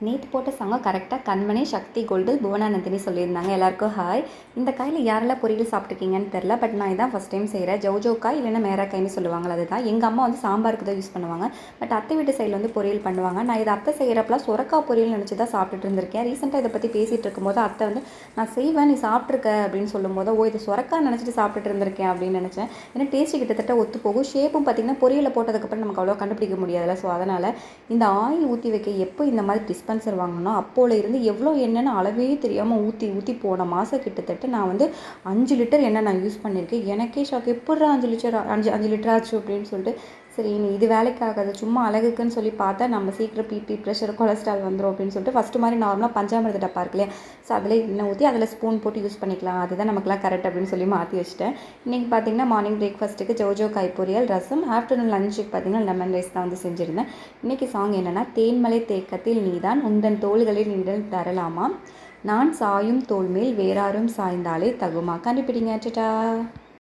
நேற்று போட்ட சாங்கை கரெக்டாக கண்மணி, சக்தி கோல்டு, புவனானந்தினி சொல்லியிருந்தாங்க. எல்லாருக்கும் ஹாய். இந்த காயில் யாரெல்லாம் பொரியல் சாப்பிட்ருக்கீங்கன்னு தெரில. பட் நான் இதான் ஃபஸ்ட் டைம் செய்கிறேன். ஜவுஜோக்காய் இல்லைன்னா மேராக்காய்னு சொல்லுவாங்களா, அதுதான். எங்கள் அம்மா வந்து சாம்பாருக்கு தான் யூஸ் பண்ணுவாங்க. பட் அத்தை வீட்டு சைடில் வந்து பொரியல் பண்ணுவாங்க. நான் இதை அத்தை செய்கிறப்பலாம் சுரக்காய் பொரியல் நினச்சி தான் சாப்பிட்டுட்டு இருந்திருக்கேன். ரீசெண்டாக இதை பற்றி பேசிகிட்டு இருக்கும்போது அத்தை வந்து நான் செய்வேன், நீ சாப்பிட்ருக்க அப்படின்னு சொல்லும்போது, ஓ இது சுரக்காய் நினச்சிட்டு சாப்பிட்டுட்டு இருந்திருக்கேன் அப்படின்னு நினச்சேன். ஏன்னா டேஸ்ட்டு கிட்டத்தட்ட ஒத்து போகும். ஷேப்பும் பார்த்திங்கன்னா பொரியலை போட்டதுக்கப்புறம் நமக்கு அவ்வளோ கண்டுபிடிக்க முடியாதுல்ல. ஸோ அதனால் இந்த ஆயில் ஊற்றி வைக்க எப்போ இந்த மாதிரி டிஸ்பென்சர் வாங்கினோம் அப்போல இருந்து எவ்வளோ எண்ணெய்னு அளவே தெரியாமல் ஊற்றி போன மாதம் கிட்டத்தட்ட நான் வந்து 5 லிட்டர் எண்ணெய் நான் யூஸ் பண்ணியிருக்கேன். எனக்கே ஷாக், எப்பட்றா 5 லிட்டர் ஆச்சு அப்படின்னு சொல்லிட்டு. சரி நீ இது வேலைக்கு ஆகாது, சும்மா அழகுக்குன்னு சொல்லி பார்த்தா நம்ம சீக்கிரம் பிபி, ப்ரெஷர், கொலஸ்ட்ரால் வந்துடும் அப்படின்னு சொல்லிட்டு ஃபஸ்ட்டு மாதிரி நார்மலாக பஞ்சாமிரத டப்பா இருக்கு இல்லையா, ஸோ அதில் எண்ணெய் ஊற்றி அதில் ஸ்பூன் போட்டு யூஸ் பண்ணிக்கலாம், அதுதான் நமக்குலாம் கரெக்ட் அப்படின்னு சொல்லி மாற்றி வச்சுட்டேன். இன்றைக்கி பார்த்தீங்கன்னா மார்னிங் பிரேக்ஃபாஸ்ட்டுக்கு ஜோஜோக்காய் பொரியல், ரசம். ஆஃப்டர்நூன் லஞ்சுக்கு பார்த்தீங்கன்னா லெமன் ரைஸ் தான் வந்து செஞ்சுருந்தேன். இன்றைக்கி சாங் என்னென்னா, தேன்மலை தேக்கத்தில் நீதான் உந்தன் தோள்களில் நிழல் தரலாமா, நான் சாயும் தோள் மேல் வேறாரும் சாய்ந்தாலே தகுமா. கண்டுபிடிங்க. டா.